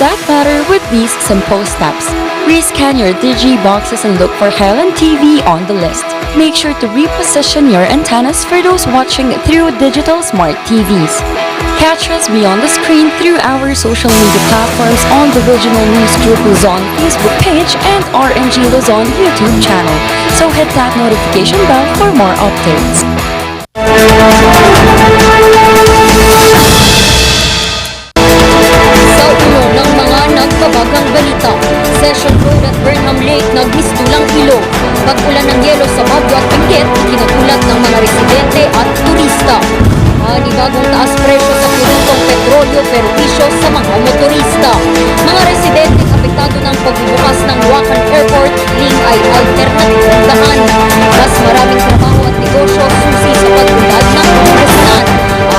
that matter with these simple steps. Rescan your Digi boxes and look for Highland TV on the list. Make sure to reposition your antennas for those watching through digital smart TVs. Catch us beyond the screen through our social media platforms on the Regional News Group Luzon Facebook page and RNG Luzon YouTube channel. So hit that notification bell for more updates. Sa ulo ng mga nagbabagang balita, Session Road at Burnham Lake nagmistulang ilog. Pag-ulan ng yelo sa Baguio at Benguet, ikinatulat ng mga residente at turista. Panibagong taas presyo sa pirutong petrolyo perwisyo sa mga motorista. Mga residente apektado ng pagbubukas ng Huacan Airport link ay alternatibong daan. Mas maraming trabaho at negosyo susi sa pag-unlad ng pangasinan.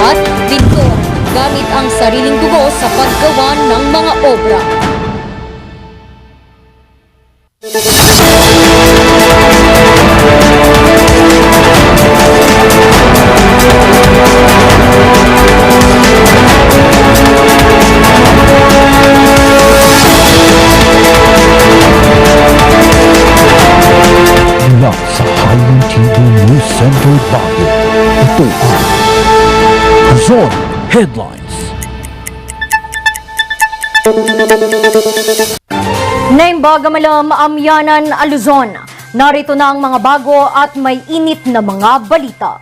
At dito, gamit ang sariling dugo sa paggawa ng mga obra. Mula sa Highland TV News Center Baguio, ito ang Luzon Headlines. Naimbaga malam amyanan Luzon. Narito na ang mga bago at may init na mga balita.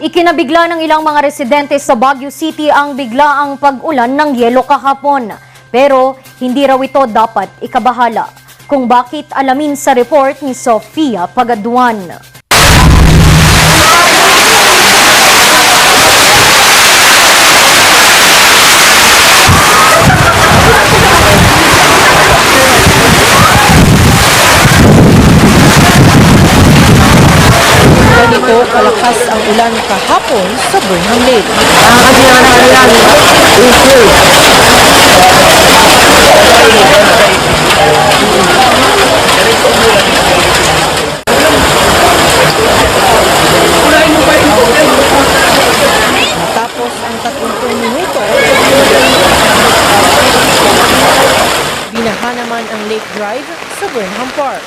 Ikinabigla ng ilang mga residente sa Baguio City ang biglaang pag-ulan ng yelo kahapon. Pero hindi raw ito dapat ikabahala. Kung bakit alamin sa report ni Sofia Pagaduan. Ganito kalakas ang ulan kahapon sa Burnham Lake. Matapos ang 30 minuto, binaha naman ang Lake Drive sa Burnham Park.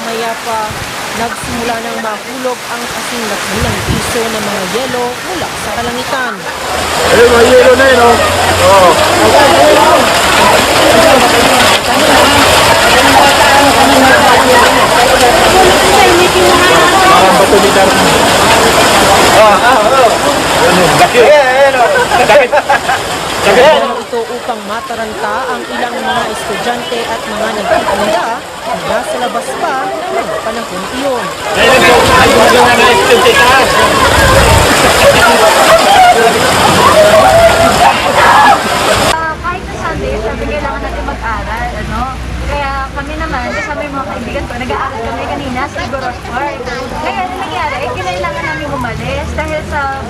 Maya pa, nagsimula ng mahulog ang kasing lakilang piso ng mga yelo mula sa kalangitan. Mga yelo na yun, oh. Parang bato ni Darwin. Ito upang mataranta ang ilang mga estudyante at mga nagtitinda na nasa labas pa ng panahon iyon. Kahit sa Sunday, sabi kailangan natin mag-aral, ano? Kaya kami naman, kasama yung mga kaibigan ko, nag-aaral kami kanina sa Goros Park. Kaya ano nangyari, kinailangan namin umalis dahil sa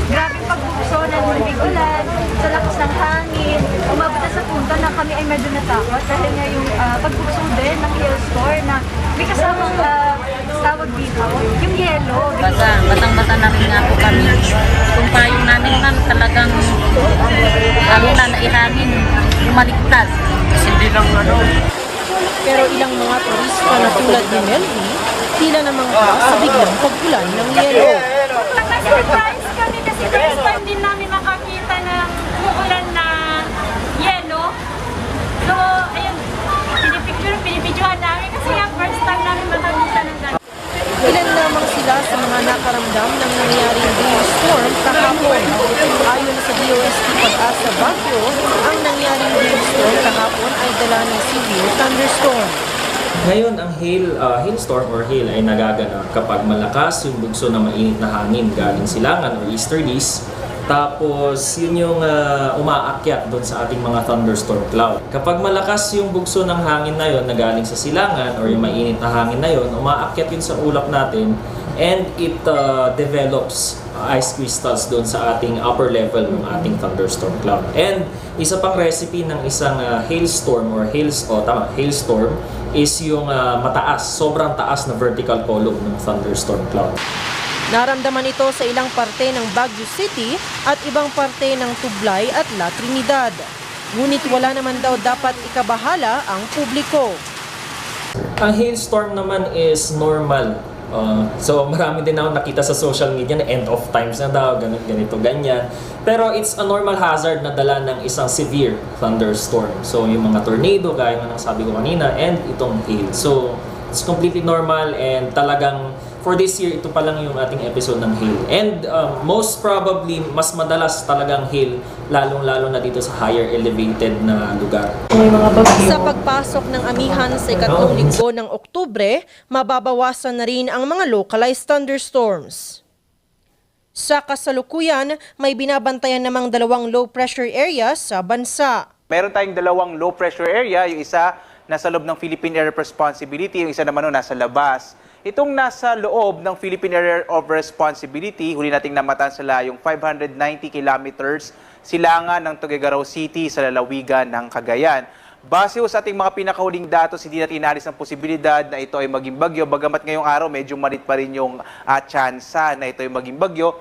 grabing pagbuso ng ulan, sa lakas ng hangin, umabot na sa punto na kami ay medyo natakot dahil nga yung pagbuso din ng hailstorm na may kasamang tawag dito, yung yelo. Batang-bata na rin nga po kami. Kung payong namin ma'am talagang lalo na naihangin, lumaligtas. Kasi hindi lang Pero ilang mga turista na tulad ni Melvin, tila namang sa biglang pag-ulan ng yelo. Surprise kami kasi first time din namin makakita ng umuulan na yelo. So, ayun, pinipicturean namin kasi nga first time namin makakita ng gano'n. Ilan lamang sila sa mga nakaramdam ng nangyaring rainstorm kahapon. Ayon sa DOST Pag-asa Baguio, ang nangyaring rainstorm kahapon ay dala ng severe thunderstorm. Ngayon, ang hailstorm or hail ay nagaganap kapag malakas yung bugso na mainit na hangin galing silangan or easterlies. Tapos, yun yung umaakyat doon sa ating mga thunderstorm cloud. Kapag malakas yung bugso ng hangin na yun na galing sa silangan or yung mainit na hangin na yun, umaakyat yun sa ulap natin and it develops ice crystals doon sa ating upper level ng ating thunderstorm cloud. And isa pang recipe ng isang hailstorm or hailstorm is yung sobrang taas na vertical column ng thunderstorm cloud. Naramdaman ito sa ilang parte ng Baguio City at ibang parte ng Tublay at La Trinidad. Ngunit wala naman daw dapat ikabahala ang publiko. Ang hailstorm naman is normal. So marami din ako nakita sa social media na end of times na daw, ganito, ganyan. Pero it's a normal hazard na dala ng isang severe thunderstorm. So yung mga tornado, gaya nga ng sabi ko kanina, and itong hail. So it's completely normal and talagang for this year, ito pa lang yung ating episode ng hail. And most probably, mas madalas talagang hail, lalong-lalo na dito sa higher elevated na lugar. Sa pagpasok ng amihan sa ikatlong linggo ng Oktubre, mababawasan na rin ang mga localized thunderstorms. Sa kasalukuyan, may binabantayan namang 2 low pressure areas sa bansa. Meron tayong 2 low pressure area, yung isa nasa loob ng Philippine Area of Responsibility, yung isa naman nasa labas. Itong nasa loob ng Philippine Area of Responsibility, huli nating namataan yung 590 kilometers silangan ng Tuguegarao City sa lalawigan ng Cagayan. Base sa ating mga pinakahuling datos, hindi natin inalis ang posibilidad na ito ay maging bagyo. Bagamat ngayong araw, medyo malit pa rin yung tsansa na ito ay maging bagyo.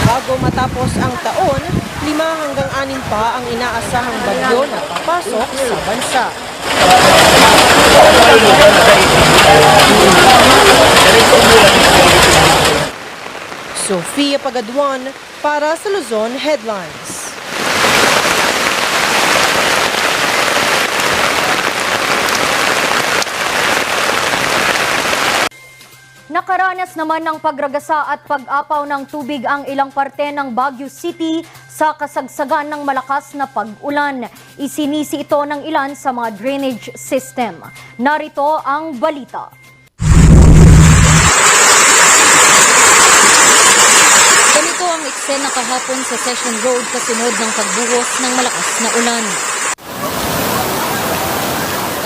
Bago matapos ang taon, 5 hanggang 6 pa ang inaasahang bagyo na papasok sa bansa. Sofia Pagaduan para sa Luzon Headlines. Nakaranas naman ng pagragasa at pag-apaw ng tubig ang ilang parte ng Baguio City sa kasagsagan ng malakas na pag-ulan. Isinisi ito ng ilan sa mga drainage system. Narito ang balita. Ganito ang eksena kahapon sa Session Road kasunod ng pagbuhos ng malakas na ulan.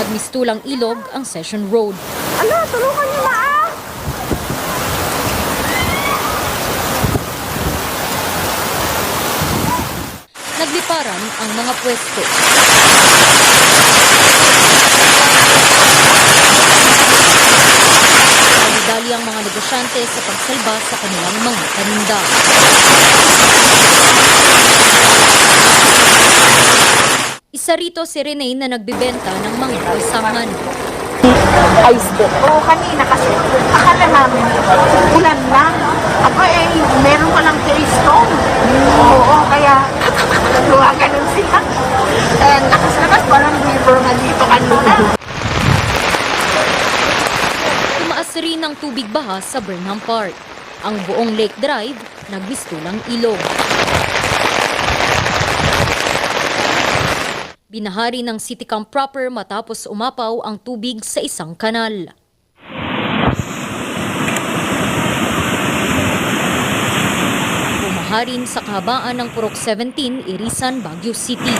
Nagmistulang ilog ang Session Road. Tulungan niyo na Nagliparan ang mga pwesto. Dali ang mga negosyante sa pagsalba sa kanilang mga paninda. Isa rito si Rene na nagbibenta ng mga kalsangan. ice box. Oo, kanina kasi akala namin ulan na. Ako meron ka lang stone. Oo, kaya ganun sila. Lakas-lakas, parang river nga dito kanina. Tumaas rin ang tubig baha sa Burnham Park. Ang buong Lake Drive nagmistulang ilog. Binahari ng City Camp proper matapos umapaw ang tubig sa isang kanal. Bumaharin sa kahabaan ng Purok 17, Irisan, Baguio City.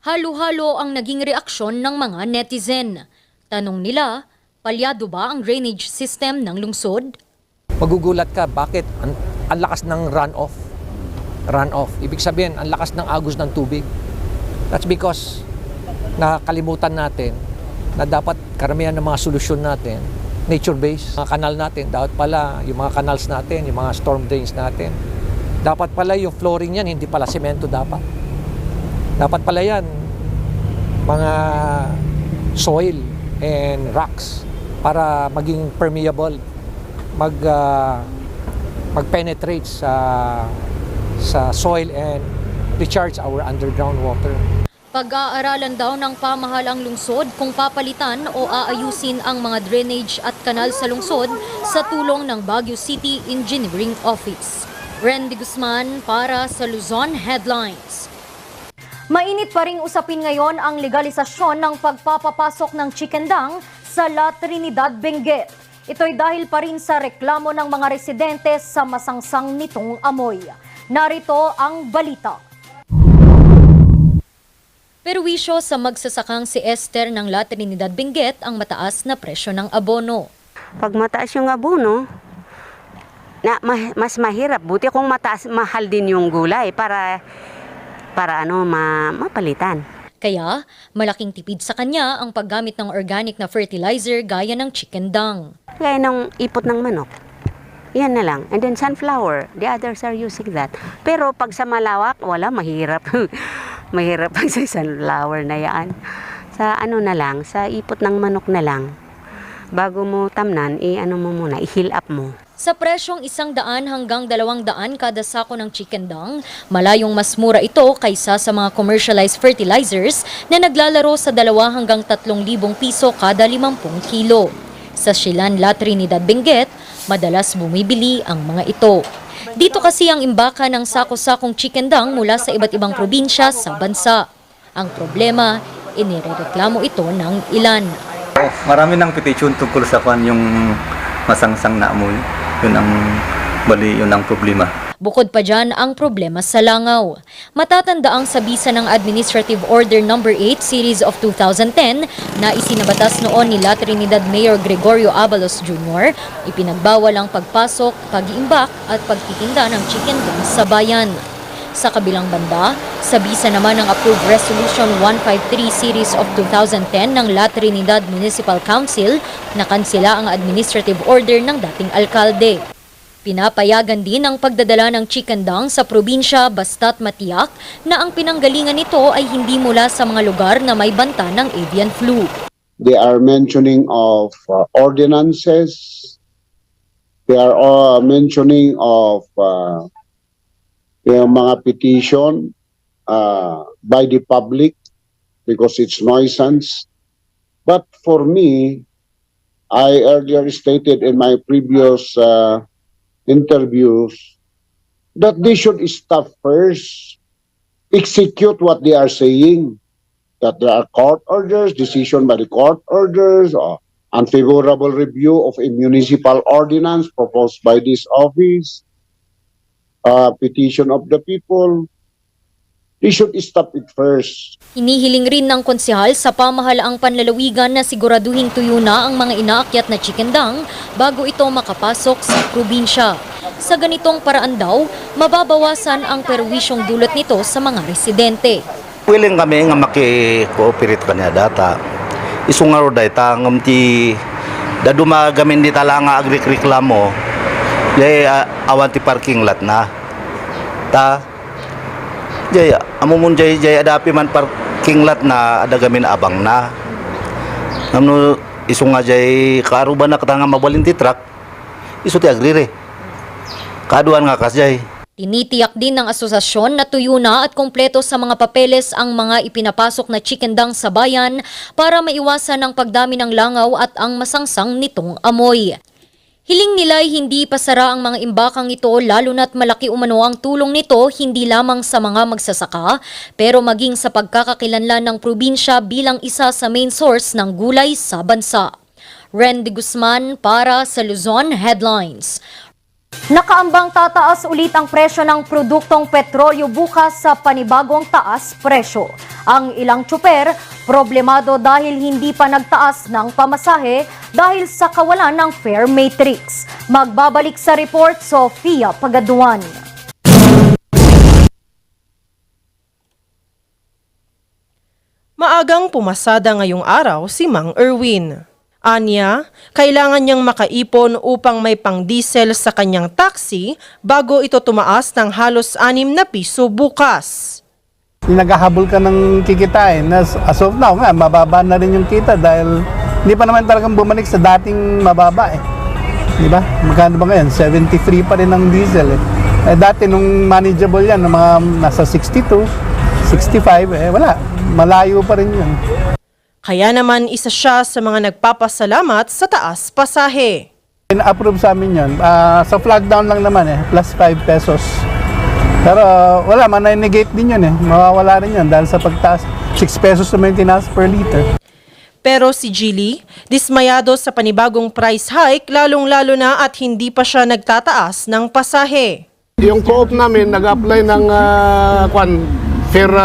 Halo-halo ang naging reaksyon ng mga netizen. Tanong nila, palyado ba ang drainage system ng lungsod? Magugulat ka, bakit ang lakas ng runoff? Ibig sabihin, ang lakas ng agos ng tubig. That's because nakalimutan natin na dapat karamihan ng mga solusyon natin, nature-based. Mga kanal natin, dapat pala yung mga canals natin, yung mga storm drains natin. Dapat pala yung flooring yan, hindi pala semento dapat. Dapat pala yan, mga soil and rocks para maging permeable, mag-penetrate sa soil and recharge our underground water. Pag-aaralan daw ng pamahalang lungsod kung papalitan o aayusin ang mga drainage at kanal sa lungsod sa tulong ng Baguio City Engineering Office. Randy Guzman para sa Luzon Headlines. Mainit pa ring usapin ngayon ang legalisasyon ng pagpapapasok ng chikendang sa La Trinidad, Benguet. Ito'y dahil pa rin sa reklamo ng mga residente sa masangsang nitong amoy. Narito ang balita. Perwisyo sa magsasakang si Esther ng La Trinidad, Benguet ang mataas na presyo ng abono. Pag mataas yung abono, mas mahirap. Buti kung mahal din yung gulay para para mapalitan. Kaya, malaking tipid sa kanya ang paggamit ng organic na fertilizer gaya ng chicken dung. Gaya ng ipot ng manok. Yan na lang. And then sunflower, the others are using that. Pero pag sa malawak, wala, mahirap. Mahirap pag sa sunflower na yan. Sa na lang, sa ipot ng manok na lang. Bago mo tamnan, mo muna, i-heal up mo. Sa presyong 100 hanggang 200 kada sako ng chicken dung, malayong mas mura ito kaysa sa mga commercialized fertilizers na naglalaro sa 2 hanggang 3,000 piso kada 50 kilo. Sa Silan, La Trinidad, Benguet, madalas bumibili ang mga ito. Dito kasi ang imbaka ng sako-sakong chicken dung mula sa iba't ibang probinsya sa bansa. Ang problema, inirereklamo ito ng ilan. Marami ng petition tungkol sa yung masangsang na amoy. Yun ang problema. Bukod pa dyan ang problema sa langaw. Matatanda ang sabisa ng Administrative Order No. 8 Series of 2010 na isinabatas noon ni La Trinidad Mayor Gregorio Abalos Jr. Ipinagbawal ang pagpasok, pag-iimbak at pagtitinda ng chicken dung sa bayan. Sa kabilang banda, sabisa naman ng Approved Resolution 153 Series of 2010 ng La Trinidad Municipal Council na kansela ang administrative order ng dating alkalde. Pinapayagan din ang pagdadala ng chicken dung sa probinsya basta't matiyak na ang pinanggalingan nito ay hindi mula sa mga lugar na may banta ng avian flu. They are mentioning of ordinances. They are mentioning of yung mga petition by the public because it's nuisance. But for me, I earlier stated in my previous interviews that they should stop first, execute what they are saying, that there are court orders, decision by the court orders, or unfavorable review of a municipal ordinance proposed by this office, petition of the people. They should stop it first. Hinihiling rin ng konsehal sa pamahalaang panlalawigan na siguraduhing tuyo na ang mga inaakyat na chicken dung bago ito makapasok sa probinsya. Sa ganitong paraan daw, mababawasan ang perwisyong dulot nito sa mga residente. Willing kami nga maki-cooperate kanya data. Isungaro day tangom ti dadumagamin di tala nga agrireklamo. Jay awan ti parking lot na. Jaya, amumun jay adapi man parking lot na adagamin abang na. Namno isunga jay karuban na katanga mabalin ti truck. Isu ti agrire. Kaduan nga kasjay. Tinitiyak din ng asosasyon na tuyo na at kompleto sa mga papeles ang mga ipinapasok na chicken dung sa bayan para maiwasan ang pagdami ng langaw at ang masangsang nitong amoy. Hiling nila'y hindi pasara ang mga imbakang ito lalo na't malaki umano ang tulong nito hindi lamang sa mga magsasaka pero maging sa pagkakakilanlan ng probinsya bilang isa sa main source ng gulay sa bansa. Randy Guzman para sa Luzon Headlines. Nakaambang tataas ulit ang presyo ng produktong petrolyo bukas sa panibagong taas presyo. Ang ilang tsuper, problemado dahil hindi pa nagtaas ng pamasahe dahil sa kawalan ng fare matrix. Magbabalik sa report, Sofia Pagaduan. Maagang pumasada ngayong araw si Mang Erwin. Anya, kailangan niyang makaipon upang may pang-diesel sa kanyang taxi bago ito tumaas ng halos 6 na piso bukas. Naghahabol ka ng kikitain. As of now, mababa na rin yung kita dahil hindi pa naman talagang bumalik sa dating mababa eh. Di ba? Magkano ba ngayon? 73 pa rin ang diesel eh. Dati nung manageable yan, mga nasa 62, 65, wala. Malayo pa rin yun. Kaya naman isa siya sa mga nagpapasalamat sa taas pasahe. In-approve sa amin yun. Sa flag down lang naman plus 5 pesos. Pero wala, manay-negate din yun mawawala rin yun dahil sa pagtaas. 6 pesos naman yung tinaas per liter. Pero si Gilly, dismayado sa panibagong price hike lalong-lalo na at hindi pa siya nagtataas ng pasahe. Yung co-op namin nag-apply ng fare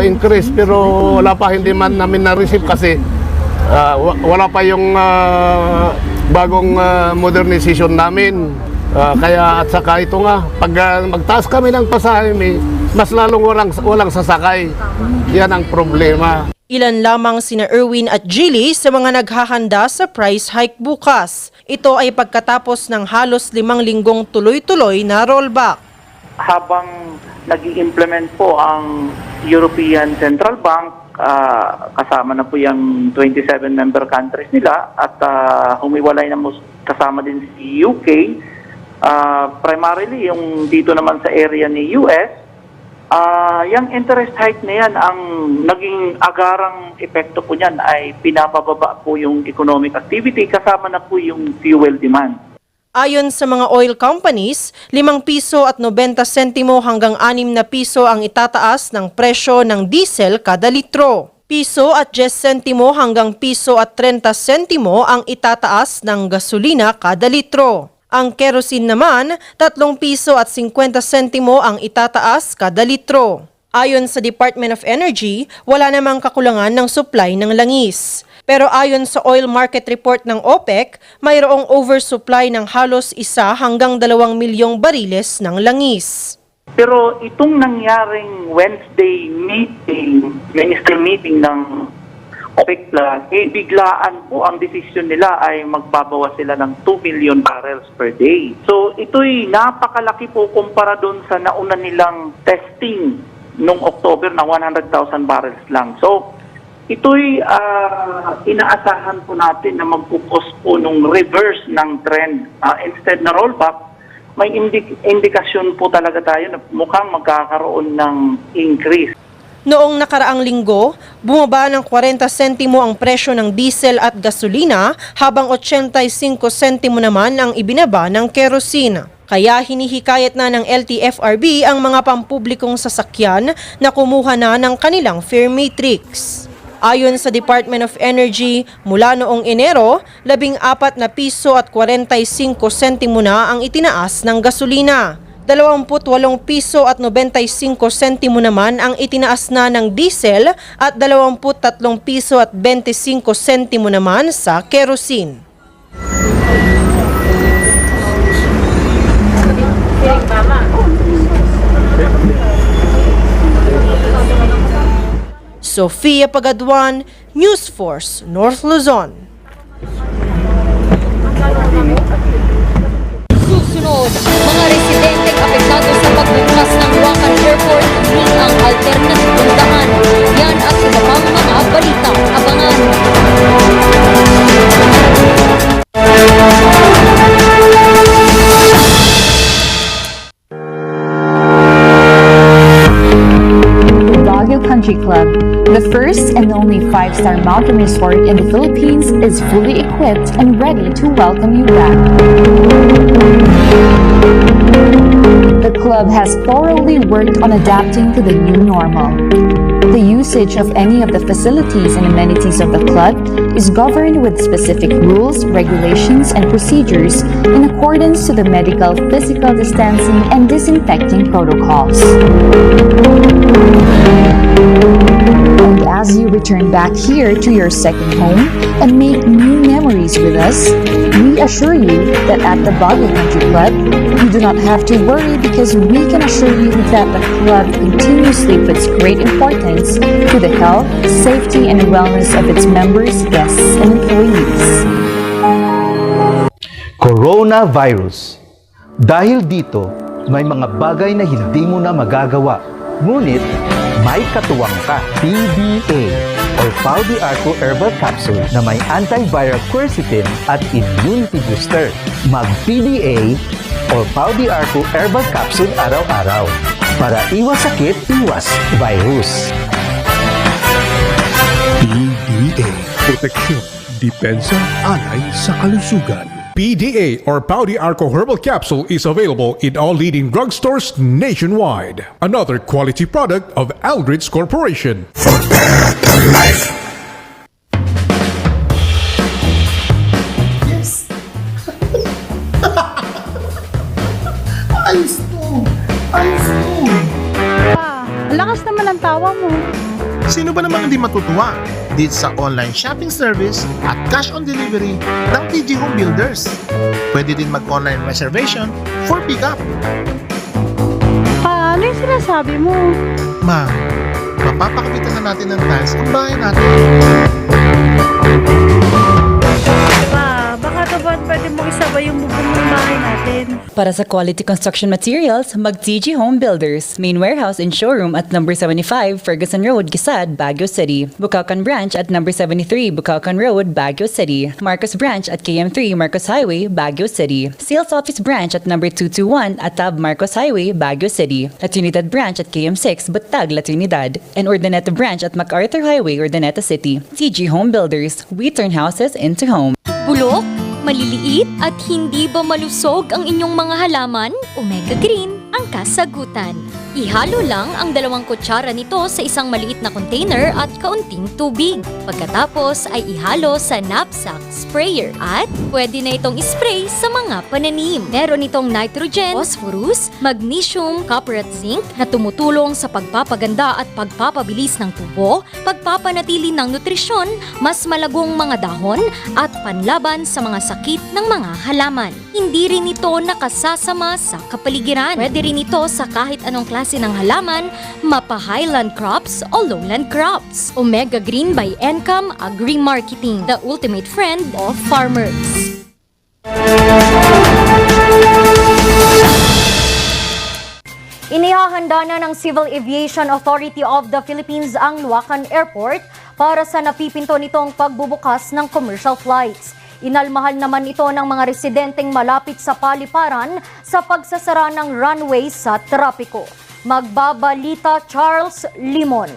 increase pero wala pa, hindi man namin na-receive kasi wala pa yung bagong modernization namin. Kaya at saka ito nga, pag magtaas kami ng pasahe, mas lalong walang sasakay. Yan ang problema. Ilan lamang sina Erwin at Jilly sa mga naghahanda sa price hike bukas. Ito ay pagkatapos ng halos 5 linggong tuloy-tuloy na rollback. Habang nag-i-implement po ang European Central Bank, kasama na po yung 27 member countries nila at humiwalay na kasama din si UK. Primarily, yung dito naman sa area ni US, yung interest hike na yan, ang naging agarang epekto po niyan ay pinapababa po yung economic activity kasama na po yung fuel demand. Ayon sa mga oil companies, 5 piso at 90 sentimo hanggang 6 na piso ang itataas ng presyo ng diesel kada litro. Piso at 10 sentimo hanggang piso at 30 sentimo ang itataas ng gasolina kada litro. Ang kerosene naman, 3 piso at 50 sentimo ang itataas kada litro. Ayon sa Department of Energy, wala namang kakulangan ng supply ng langis. Pero ayon sa oil market report ng OPEC, mayroong oversupply ng halos 1 hanggang 2 milyong bariles ng langis. Pero itong nangyaring Wednesday meeting, minister meeting ng OPEC Plus, biglaan po ang desisyon nila ay magbabawas sila ng 2 million barrels per day. So ito'y napakalaki po kumpara doon sa nauna nilang testing noong October na 100,000 barrels lang. So ito'y inaasahan po natin na magpupos po nung reverse ng trend. Instead na rollback, may indikasyon po talaga tayo na mukhang magkakaroon ng increase. Noong nakaraang linggo, bumaba ng 40 sentimo ang presyo ng diesel at gasolina habang 85 sentimo naman ang ibinaba ng kerosene. Kaya hinihikayat na ng LTFRB ang mga pampublikong sasakyan na kumuha na ng kanilang fare matrix. Ayon sa Department of Energy, mula noong Enero, 14 na piso at 45 sentimo na ang itinaas ng gasolina. 28 piso at 95 sentimo naman ang itinaas na ng diesel at 23 piso at 25 sentimo naman sa kerosene. Sofia Pagaduan, News Force, North Luzon. Susunod, mga residenteng apektado sa pagbukas ng Huacan Airport ang alternative puntahan. Yan at iba pang mga balita. Abangan. Baguio Country Club, the first and only 5-star mountain resort in the Philippines, is fully equipped and ready to welcome you back. The club has thoroughly worked on adapting to the new normal. The usage of any of the facilities and amenities of the club is governed with specific rules, regulations, and procedures in accordance to the medical, physical distancing, and disinfecting protocols. And as you return back here to your second home and make new memories with us, we assure you that at the Baguio Country Club, you do not have to worry because we can assure you that the club continuously puts great importance to the health, safety, and wellness of its members, guests, and employees. Coronavirus. Dahil dito, may mga bagay na hindi mo na magagawa. Ngunit, may katuwang ka. PDA or Pau de Arco Herbal Capsule na may antiviral quercetin at immunity booster. Mag-PDA or Pau de Arco Herbal Capsule araw-araw para iwas sakit, iwas virus. PDA. Proteksyon, depensa, alay sa kalusugan. PDA or Pau de Arco Herbal Capsule is available in all leading drugstores nationwide. Another quality product of Aldrich Corporation. For better life. Yes. Alis to. Alis to. Ang lakas naman ang tawa mo. Sino ba namang hindi matutuwa dito sa online shopping service at cash on delivery ng PG Home Builders? Pwede din mag-online reservation for pickup. Ano yung sinasabi mo? Ma'am, mapapakabitan na natin ng tiles ang bahay natin. Baka ba pwede mo isabay yung bubong ng bahay natin? Para sa quality construction materials, mag-TG Home Builders. Main warehouse and showroom at number 75 Ferguson Road, Gisad, Baguio City. Bukakan branch at number 73 Bukakan Road, Baguio City. Marcos branch at KM3 Marcos Highway, Baguio City. Sales office branch at number 221 Atab Marcos Highway, Baguio City. La Trinidad branch at KM6 Batag, La Trinidad. And Urdaneta branch at MacArthur Highway, Urdaneta City. TG Home Builders. We turn houses into home. Bulok, maliliit at hindi ba malusog ang inyong mga halaman? Omega Green ang kasagutan. Ihalo lang ang 2 kutsara nito sa isang maliit na container at kaunting tubig. Pagkatapos ay ihalo sa knapsack sprayer at pwede na itong ispray sa mga pananim. Meron itong nitrogen, phosphorus, magnesium, copper at zinc na tumutulong sa pagpapaganda at pagpapabilis ng tubo, pagpapanatili ng nutrisyon, mas malagong mga dahon at panlaban sa mga sakit ng mga halaman. Hindi rin ito nakasasama sa kapaligiran. Pwede rin ito sa kahit anong klase ng halaman, mapa-highland crops o lowland crops. Omega Green by Encam Agri-Marketing, the ultimate friend of farmers. Inihahanda na ng Civil Aviation Authority of the Philippines ang Luacan Airport para sa napipinto nitong pagbubukas ng commercial flights. Inalmahal naman ito ng mga residenteng malapit sa paliparan sa pagsasara ng runway sa trapiko. Magbabalita Charles Limon.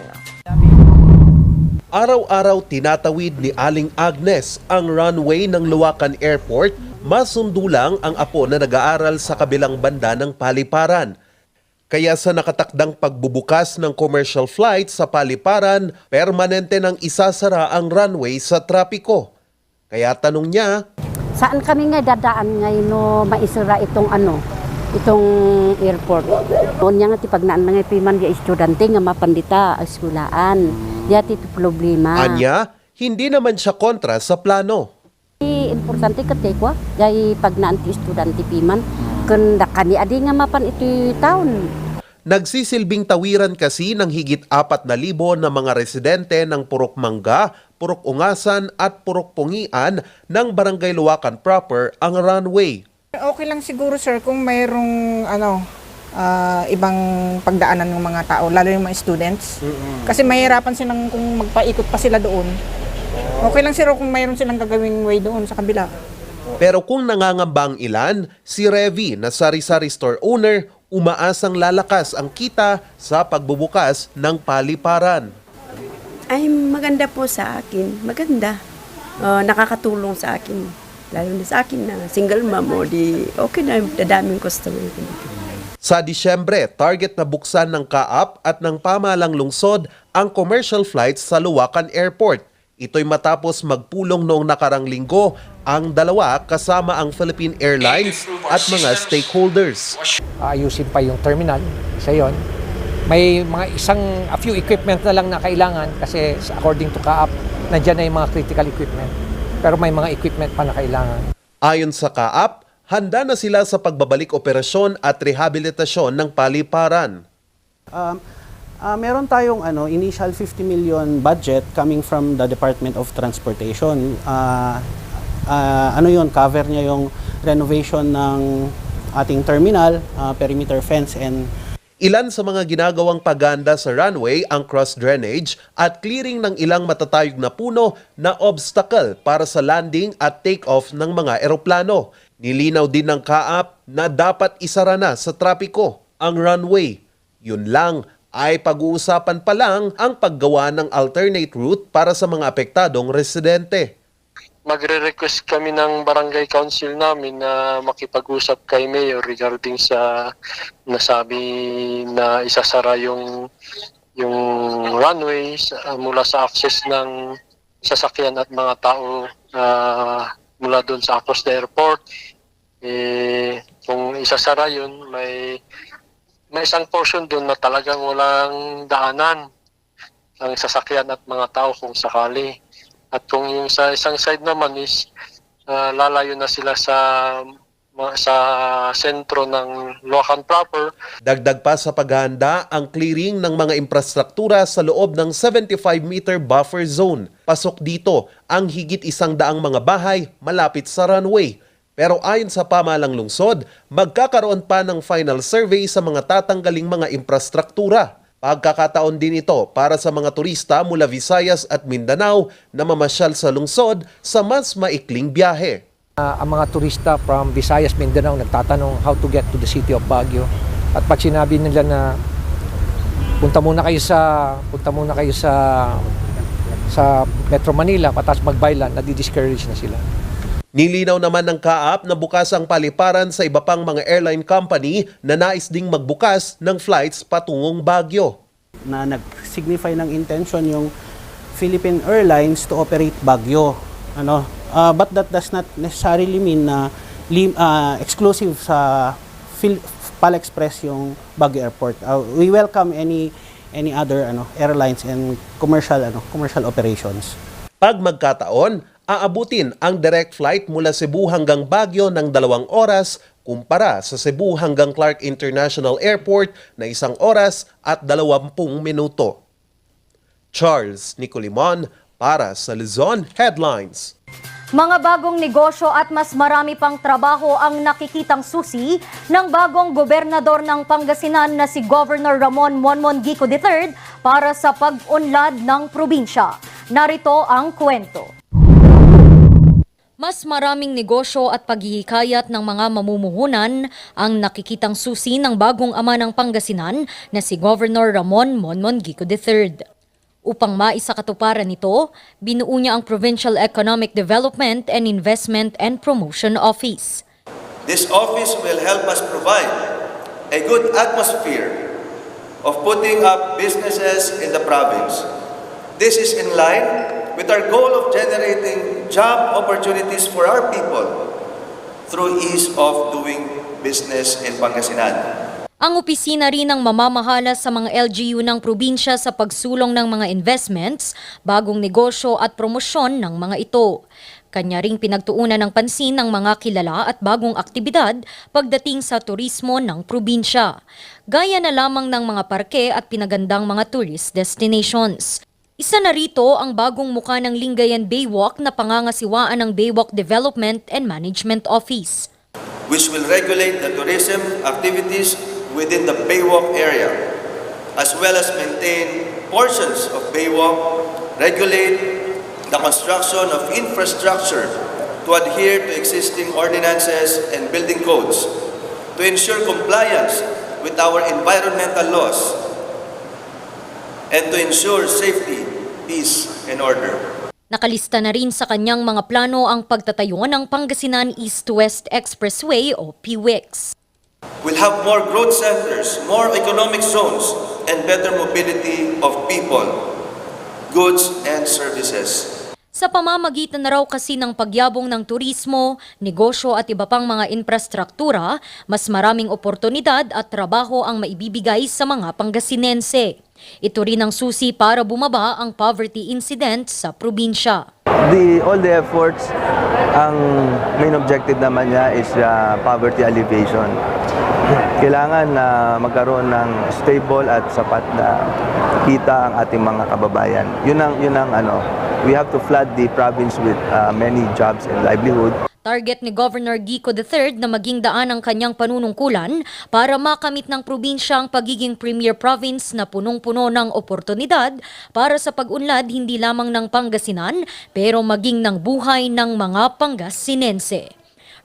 Araw-araw tinatawid ni Aling Agnes ang runway ng Luacan Airport, masundo lang ang apo na nag-aaral sa kabilang banda ng paliparan. Kaya sa nakatakdang pagbubukas ng commercial flight sa paliparan, permanente nang isasara ang runway sa trapiko. Kaya tanong niya, Saan kami nga dadaan ngayon no maisura itong airport? Noon nga ti pag naan nga piman nga estudyante nga mapandita eskulaan. Yati ito problema. Anya, hindi naman siya kontra sa plano. Importante katay ko, dahil pag naan ti estudyante piman, kanda kani adi nga mapan ito taon. Nagsisilbing tawiran kasi ng higit 4,000 na mga residente ng Purok Mangga, Purok Ungasan at Purok Pungian ng Barangay Luacan proper ang runway. Okay lang siguro sir kung mayroong ibang pagdaanan ng mga tao, lalo yung mga students. Kasi mahirapan silang kung magpaikot pa sila doon. Okay lang sir kung mayroon silang gagawing way doon sa kabila. Pero kung nangangamba ang ilan, si Revi na sari-sari store owner, umaasang lalakas ang kita sa pagbubukas ng paliparan. Ay maganda po sa akin, maganda. Nakakatulong sa akin, lalo na sa akin na single mom o di okay na dadaming customer. Sa Disyembre, target na buksan ng CAAP at ng pamahalang lungsod ang commercial flights sa Luacan Airport. Ito'y matapos magpulong noong nakarang linggo ang dalawa kasama ang Philippine Airlines at mga stakeholders. Ayusin pa yung terminal, isa yun. May mga a few equipment na lang na kailangan kasi according to CAAP, nandyan na yung mga critical equipment. Pero may mga equipment pa na kailangan. Ayon sa CAAP, handa na sila sa pagbabalik operasyon at rehabilitasyon ng paliparan. Meron tayong initial 50 million budget coming from the Department of Transportation. Cover niya yung renovation ng ating terminal, perimeter fence and Ilan sa mga ginagawang paganda sa runway ang cross drainage at clearing ng ilang matatayog na puno na obstacle para sa landing at take-off ng mga eroplano. Nilinaw din ng CAAP na dapat isara na sa trapiko ang runway. Yun lang ay pag-uusapan pa lang ang paggawa ng alternate route para sa mga apektadong residente. Magre-request kami ng barangay council namin na makipag-usap kay Mayor regarding sa nasabi na isasara yung runway mula sa access ng sasakyan at mga tao mula doon sa across the airport. Kung isasara yun, may isang portion doon na talagang walang daanan. sasakyan at mga tao kung sakali. At kung yung sa isang side naman is lalayo na sila sa sentro ng Loacan proper. Dagdag pa sa paghahanda ang clearing ng mga infrastruktura sa loob ng 75-meter buffer zone. Pasok dito ang higit 100 mga bahay malapit sa runway. Pero ayon sa pamahalang lungsod, magkakaroon pa ng final survey sa mga tatanggaling mga infrastruktura. Pagkakataon din ito para sa mga turista mula Visayas at Mindanao na mamasyal sa lungsod sa mas maikling biyahe. Ang mga turista from Visayas, Mindanao nagtatanong how to get to the city of Baguio. At pag sinabi nila na punta muna kayo sa Metro Manila, patas magbaylan, nadi-discourage na sila. Nilinaw naman ng CAAP na bukas ang paliparan sa iba pang mga airline company na nais ding magbukas ng flights patungong Baguio. Na nag-signify ng intention yung Philippine Airlines to operate Baguio. But that does not necessarily mean na exclusive sa PAL Express yung Baguio Airport. We welcome any other airlines and commercial operations. Pag magkataon, aabutin ang direct flight mula Cebu hanggang Baguio ng 2 oras kumpara sa Cebu hanggang Clark International Airport na 1 oras at 20 minuto. Charles Nicolimon para sa Luzon Headlines. Mga bagong negosyo at mas marami pang trabaho ang nakikitang susi ng bagong gobernador ng Pangasinan na si Governor Ramon Monmon Gico III para sa pag-unlad ng probinsya. Narito ang kwento. Mas maraming negosyo at paghihikayat ng mga mamumuhunan ang nakikitang susi ng bagong ama ng Pangasinan na si Governor Ramon Monmon Gico III. Upang maisakatuparan nito, binuo niya ang Provincial Economic Development and Investment and Promotion Office. This office will help us provide a good atmosphere of putting up businesses in the province. This is in line with our goal of generating job opportunities for our people through ease of doing business in Pangasinan. Ang opisina rin ang mamamahala sa mga LGU ng probinsya sa pagsulong ng mga investments, bagong negosyo at promosyon ng mga ito. Kanya ring pinagtuunan ng pansin ng mga kilala at bagong aktibidad pagdating sa turismo ng probinsya. Gaya na lamang ng mga parke at pinagandang mga tourist destinations. Isa na rito ang bagong muka ng Lingayen Baywalk na pangangasiwaan ng Baywalk Development and Management Office, which will regulate the tourism activities within the Baywalk area, as well as maintain portions of Baywalk, regulate the construction of infrastructure to adhere to existing ordinances and building codes, to ensure compliance with our environmental laws, and to ensure safety, peace, and order. Nakalista na rin sa kanyang mga plano ang pagtatayo ng Pangasinan East-West Expressway o PWEX. We'll have more growth centers, more economic zones, and better mobility of people, goods, and services. Sa pamamagitan na raw kasi ng pagyabong ng turismo, negosyo at iba pang mga infrastruktura, mas maraming oportunidad at trabaho ang maibibigay sa mga Pangasinense. Ito rin ang susi para bumaba ang poverty incident sa probinsya. All the efforts, ang main objective naman niya is poverty alleviation. Kailangan na magkaroon ng stable at sapat na kita ang ating mga kababayan. Yun ang we have to flood the province with many jobs and livelihood. Target ni Governor Gico III na maging daan ang kanyang panunungkulan para makamit ng probinsya ang pagiging premier province na punong-puno ng oportunidad para sa pag-unlad hindi lamang ng Pangasinan pero maging ng buhay ng mga Pangasinense.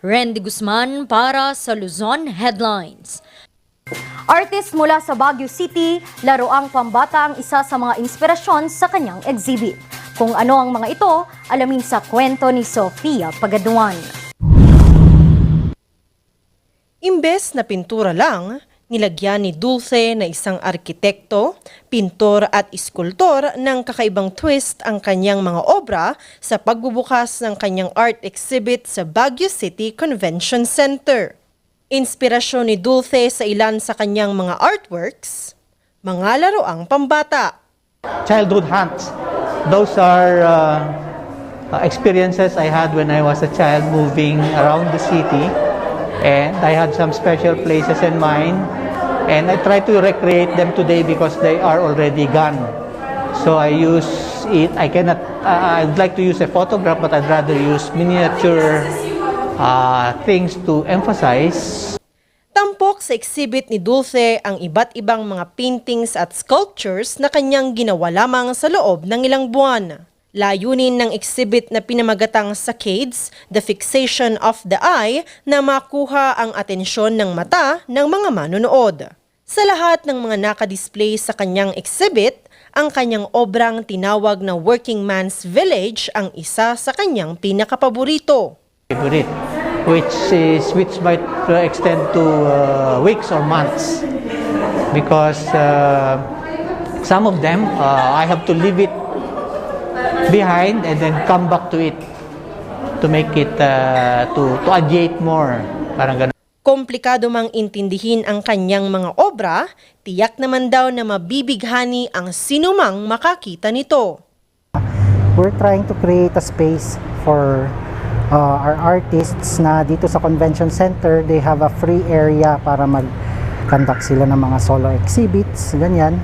Randy Guzman para sa Luzon Headlines. Artist mula sa Baguio City, laroang pambata ang isa sa mga inspirasyon sa kanyang exhibit. Kung ano ang mga ito, alamin sa kwento ni Sofia Pagaduan. Imbes na pintura lang, nilagyan ni Dulce na isang arkitekto, pintor at iskultor ng kakaibang twist ang kanyang mga obra sa pagbubukas ng kanyang art exhibit sa Baguio City Convention Center. Inspirasyon ni Dulce sa ilan sa kanyang mga artworks, mga laroang pambata. Childhood hunts. Those are experiences I had when I was a child moving around the city. And I had some special places in mind. And I try to recreate them today because they are already gone. So I use it. I'd like to use a photograph, but I'd rather use miniature things to emphasize. Tampok sa exhibit ni Dulce ang iba't ibang mga paintings at sculptures na kanyang ginawa lamang sa loob ng ilang buwan. Layunin ng exhibit na pinamagatang Saccades, The Fixation of the Eye, na makuha ang atensyon ng mata ng mga manonood. Sa lahat ng mga nakadisplay sa kanyang exhibit, ang kanyang obrang tinawag na Working Man's Village ang isa sa kanyang pinakapaborito. Which might extend to weeks or months, because some of them I have to leave it behind and then come back to it to make it to agiate more, parang ganun. Komplikado mang intindihin ang kanyang mga obra, tiyak naman daw na mabibighani ang sinumang makakita nito. We're trying to create a space for our artists na dito sa convention center. They have a free area para mag-conduct sila ng mga solo exhibits, ganyan.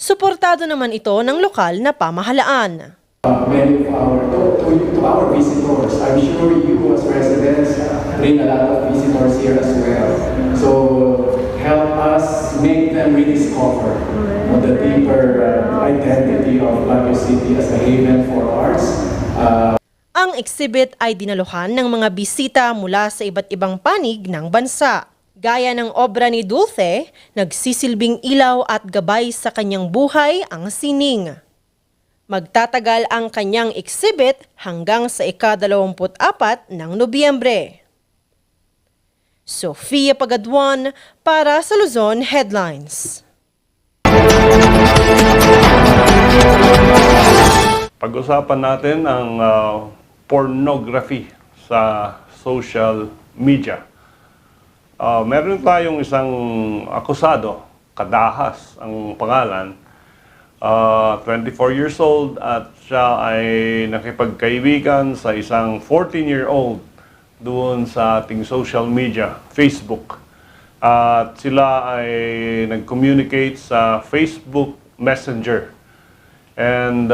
Suportado naman ito ng lokal na pamahalaan. Many of our visitors, I'm sure you as residents bring a lot of visitors here as well. So help us make them rediscover the deeper identity of Baguio City as a haven for arts. Ang exhibit ay dinaluhan ng mga bisita mula sa iba't ibang panig ng bansa. Gaya ng obra ni Dulce, nagsisilbing ilaw at gabay sa kanyang buhay ang sining. Magtatagal ang kanyang exhibit hanggang sa ika-24 ng Nobyembre. Sofia Pagaduan para sa Luzon Headlines. Pag-usapan natin ang pornography sa social media. Meron tayong isang akusado, Kadahas ang pangalan, 24 years old, at siya ay nakipagkaibigan sa isang 14-year-old doon sa ating social media, Facebook. At sila ay nag-communicate sa Facebook Messenger. And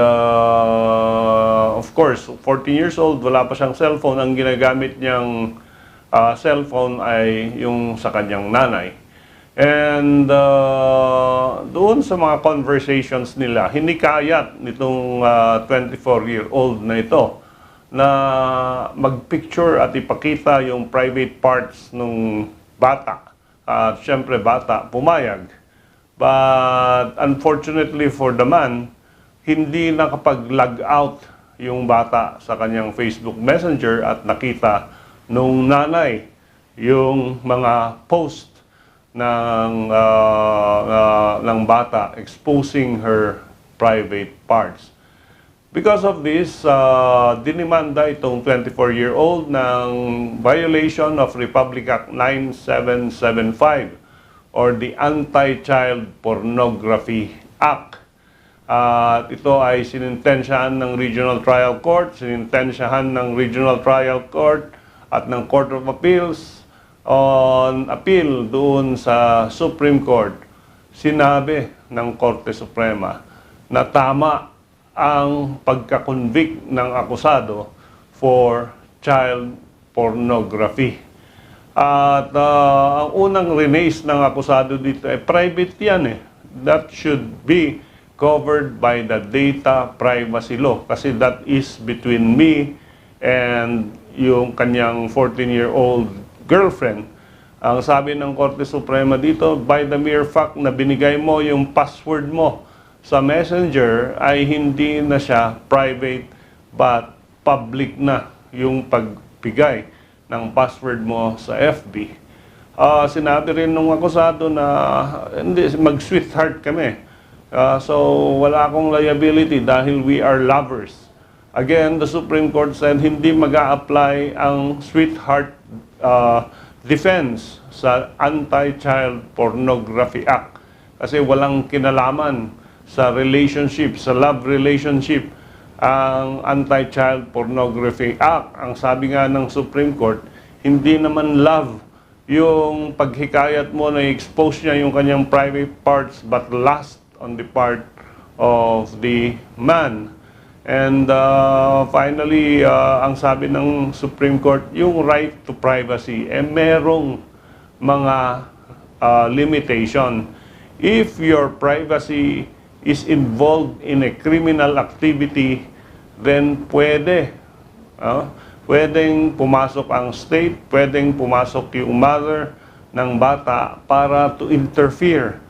of course, 14 years old, wala pa siyang cellphone. Ang ginagamit niyang cellphone ay yung sa kanyang nanay. And doon sa mga conversations nila, hinikayat nitong 24-year-old na ito na magpicture at ipakita yung private parts ng bata. At syempre bata, pumayag. But unfortunately for the man, hindi nakapag-log out yung bata sa kanyang Facebook Messenger at nakita nung nanay yung mga post ng bata exposing her private parts. Because of this, dinimanda itong 24-year-old ng violation of Republic Act 9775 or the Anti-Child Pornography Act. At ito ay sinintensyahan ng Regional Trial Court, sinintensyahan ng Regional Trial Court at ng Court of Appeals on appeal doon sa Supreme Court. Sinabi ng Korte Suprema na tama ang pagkakonvict ng akusado for child pornography. At ang unang release ng akusado dito ay private yan eh. That should be covered by the data privacy law kasi that is between me and yung kanyang 14-year-old girlfriend. Ang sabi ng Korte Suprema dito, by the mere fact na binigay mo yung password mo sa Messenger ay hindi na siya private but public na yung pagbigay ng password mo sa FB. Sinabi rin nung akusado na hindi, mag-sweetheart kami. So wala akong liability dahil we are lovers. Again, the Supreme Court said hindi mag-a-apply ang sweetheart defense sa Anti-Child Pornography Act kasi walang kinalaman sa relationship, sa love relationship, ang Anti-Child Pornography Act. Ang sabi nga ng Supreme Court, hindi naman love yung paghikayat mo na expose niya yung kanyang private parts, but lust on the part of the man. And finally, ang sabi ng Supreme Court, yung right to privacy, merong mga limitation. If your privacy is involved in a criminal activity, then pwedeng pumasok ang state, pwedeng pumasok yung mother ng bata para to interfere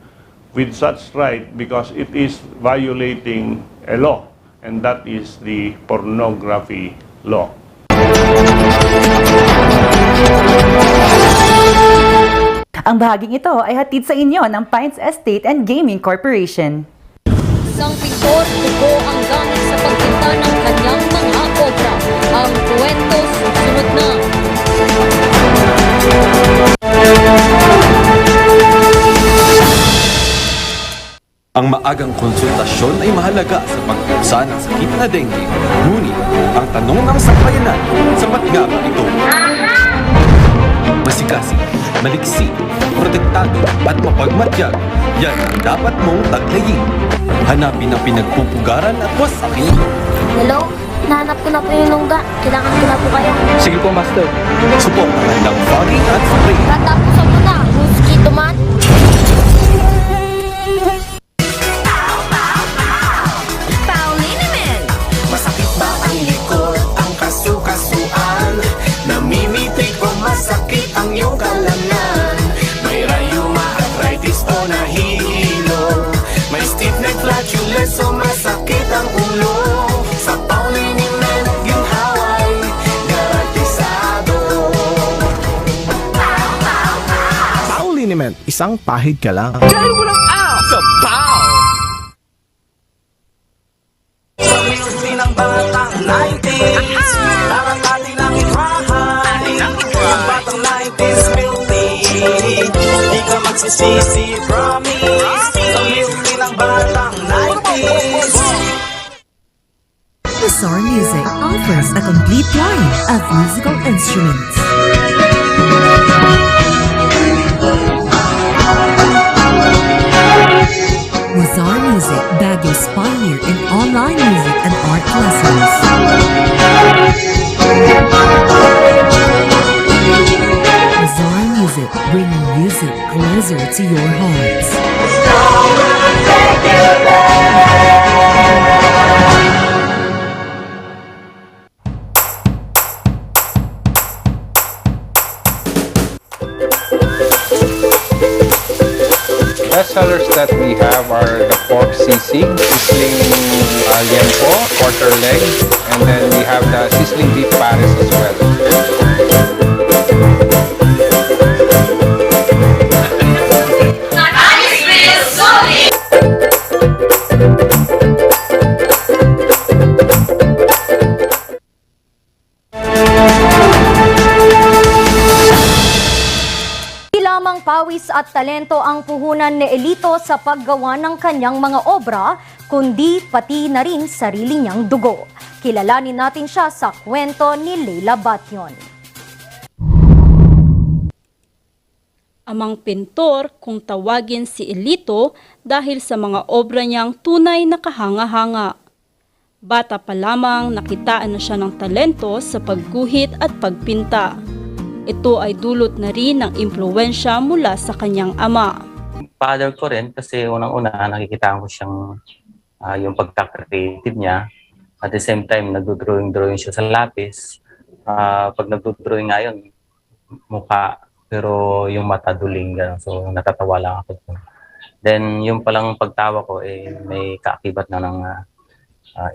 with such right because it is violating a law, and that is the pornography law. Ang bahaging ito ay hatid sa inyo ng Pines Estate and Gaming Corporation. Isang pintor, dugo ang gamit sa pagpinta ng kanyang mga obra. Ang kwento susunod na. Ang maagang konsultasyon ay mahalaga sa pagpuksa ng sakit na dengue. Ngunit, ang tanong ng sambayanan, sapat nga ba ito? Masikasi, maliksi, protektado at mapagmatyag, yan ang dapat mong taglayin. Hanapin ang pinagpupugaran at wasakin. Hello? Nahanap ko na po yung lungga. Kailangan ko na po kayo. Sige po, Master. Suportahan ng fogging at spray. Tatapusan mo na, mosquito man. Masakit ba ang likod, ang kasu-kasuan? Namimitig o masakit ang iyong kalamnan? May rayuma, arthritis o nahihilo? May stiff neck, flatulence o masakit ang ulo? Sa Pauliniment, ginhaway, garantisado. Pauliniment, isang pahid ka lang. Dahil walang out sa POW! Sa milky ng batang 90s, parang natin ang itrahan. Ang batang 90s milky, di ka magsisisi, promise. Sa milky ng batang 90s. Bizarre Music offers a complete line of musical instruments. Bizarre Music, Baguio's pioneer in online music and art lessons. Bizarre Music, bringing music closer to your hearts. Bestsellers that we have are the pork sisig, sizzling liempo, quarter leg, and then we have the sizzling beef pares as well. Lamang pawis at talento ang puhunan ni Elito sa paggawa ng kanyang mga obra, kundi pati na rin sarili niyang dugo. Kilalanin natin siya sa kwento ni Leila Batyon. Amang pintor kung tawagin si Elito dahil sa mga obra niyang tunay na kahanga-hanga. Bata pa lamang nakitaan na siya ng talento sa pagguhit at pagpinta. Ito ay dulot na rin ng impluwensya mula sa kanyang ama. Father ko rin kasi unang-una nakikita ko siyang yung pagka-creative niya. At the same time, nagdo-drawing siya sa lapis. Pag nagdo-drawing nga yun, mukha, pero yung mata duling. So natatawa lang ako. Then yung palang pagtawa ko, may kaakibat na ng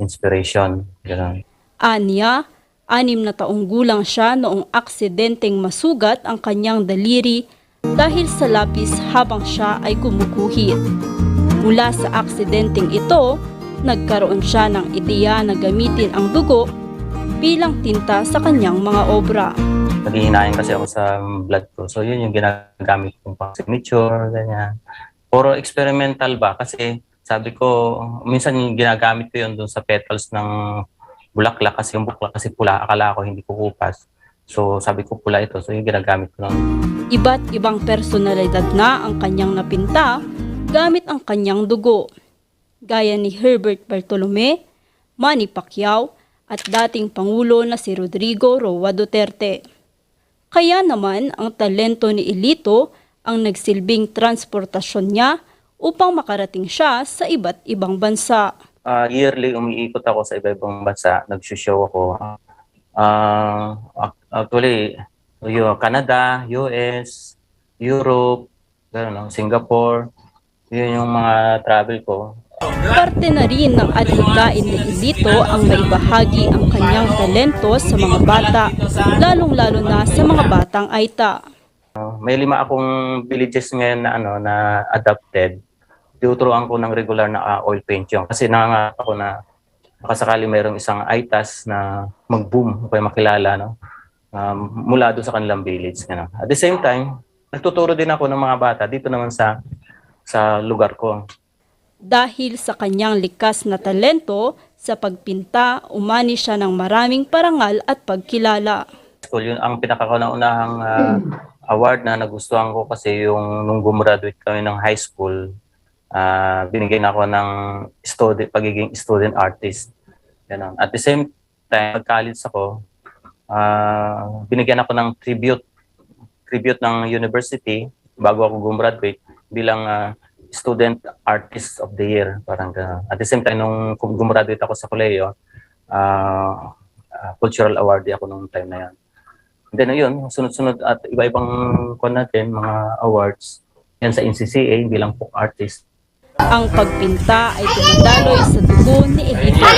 inspiration. Ganun. Anya, 6 na taong gulang siya noong aksidenteng masugat ang kanyang daliri dahil sa lapis habang siya ay kumukuhit. Mula sa aksidenteng ito, nagkaroon siya ng ideya na gamitin ang dugo bilang tinta sa kanyang mga obra. Naghihinayin kasi ako sa blood ko. So yun yung ginagamit kong pang signature, ganyan. Puro experimental ba? Kasi Sabi ko, minsan ginagamit ko yun doon sa petals ng bulaklak kasi yung bulaklak kasi pula, akala ko hindi kukupas. So sabi ko pula ito, so yung ginagamit ko lang. Iba't ibang personalidad na ang kanyang napinta gamit ang kanyang dugo. Gaya ni Herbert Bartolome, Manny Pacquiao at dating Pangulo na si Rodrigo Roa Duterte. Kaya naman ang talento ni Elito ang nagsilbing transportasyon niya upang makarating siya sa iba't ibang bansa. Yearly umiikot ako sa iba-ibang bansa, nag-show ako. Actually, Canada, US, Europe, Singapore, yun yung mga travel ko. Parte na rin ng adhikain ni Elito ang maibahagi ang kanyang talento sa mga bata, lalong-lalo na sa mga batang Aita. May 5 akong villages ngayon na na adopted. Tinuturuan ko ng regular na oil paint yung kasi nangangarap ako na makasakali mayroong isang Aitas na mag-boom o makilala mula doon sa kanilang village. At the same time, nagtuturo din ako ng mga bata dito naman sa lugar ko. Dahil sa kanyang likas na talento sa pagpinta, umani siya ng maraming parangal at pagkilala. Yun ang pinakaunahang award na nagustuhan ko kasi yung nung gumraduate kami ng high school, binigyan ako ng pagiging student artist. Ganun. At the same time, college ako, binigyan ako ng tribute ng university bago ako gumraduate bilang student artist of the year. Parang at the same time, nung gumraduate ako sa kolehiyo, cultural awardee ako nung time na yan. Then yun, sunod-sunod at iba-ibang mga awards yan sa NCCA bilang folk artist. Ang pagpinta ay dumadaloy sa dugo ni Elito.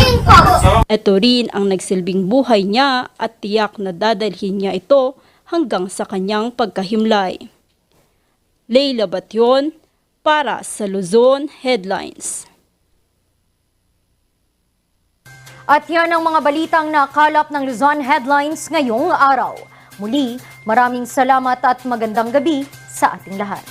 Ito rin ang nagsilbing buhay niya at tiyak na dadalhin niya ito hanggang sa kanyang pagkahimlay. Leila Batyon para sa Luzon Headlines. At yan ang mga balitang nakalap ng Luzon Headlines ngayong araw. Muli, maraming salamat at magandang gabi sa ating lahat.